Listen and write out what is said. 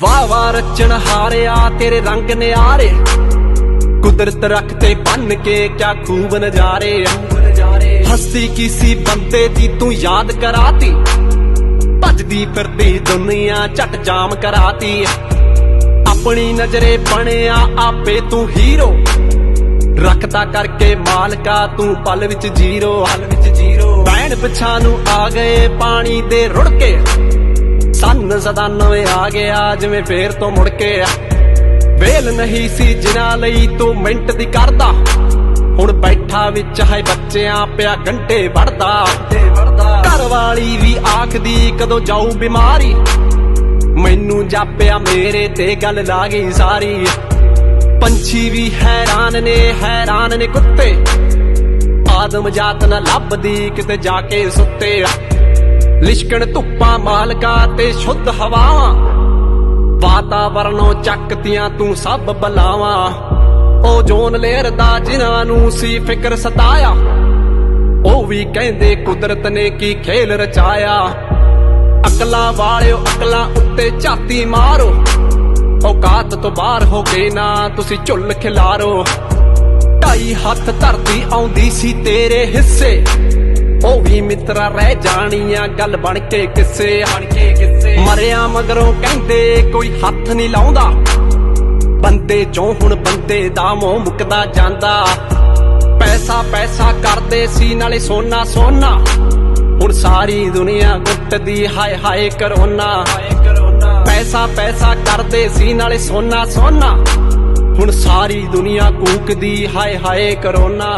वाह वाह रचन हारिया तेरे रंग न्यारे, कुदरत रखते बन के क्या खूब नजारे। हस्ती किसी बंदे दी तू याद कराती, भजदी फिरदी दुनिया झट जाम कराती। अपनी नजरे बनिया आपे तू हीरो, रखता करके मालका तू पल विच जीरो। भैन पिछा नू आ गए पानी दे रुड़ के, सन 97 आ गया जिवें फेर तो मुड़ के। वेल नहीं सी जिना लई तू मिंट दी करदा, हुण बैठा विच है बच्चियां पिया घंटे वढ़दा। घर वाली भी आखदी कदों जाऊ बीमारी, मैनू जापिया मेरे ते गल ला गई सारी। पंछी भी हैरान ने कुत्ते, आदम जात न लभदी किते जाके सुत्ते। लिशकण धुप्पां मालका ते शुद्ध हवावां, वातावरणों चकतियां तू सब बलावां। ओजोन लेयर दा जिन्हां नू सी फिक्र सताया, ओ भी कहंदे कुदरत ने की खेल रचाया। अकलां वालिओ अकलां उत्ते झाती मारो, औकात तो बाहर हो के ना तुसी झुल खिलारो। 2.5 हथ धरती आउंदी सी तेरे हिस्से, ओ भी मित्रा रह जानिया गल बन के किस्से। मरिया मगरों कहंदे कोई हथ नहीं लाउंदा, बंदे चों हुण बंदे दा मोह मुकदा जांदा। पैसा पैसा करदे सी नाले सोना सोना, हुण सारी दुनिया गुट्टदी हाय हाय करोना। पैसा पैसा करदे सी नाले सोना सोना, हुण सारी दुनिया कूकदी हाय हाय करोना।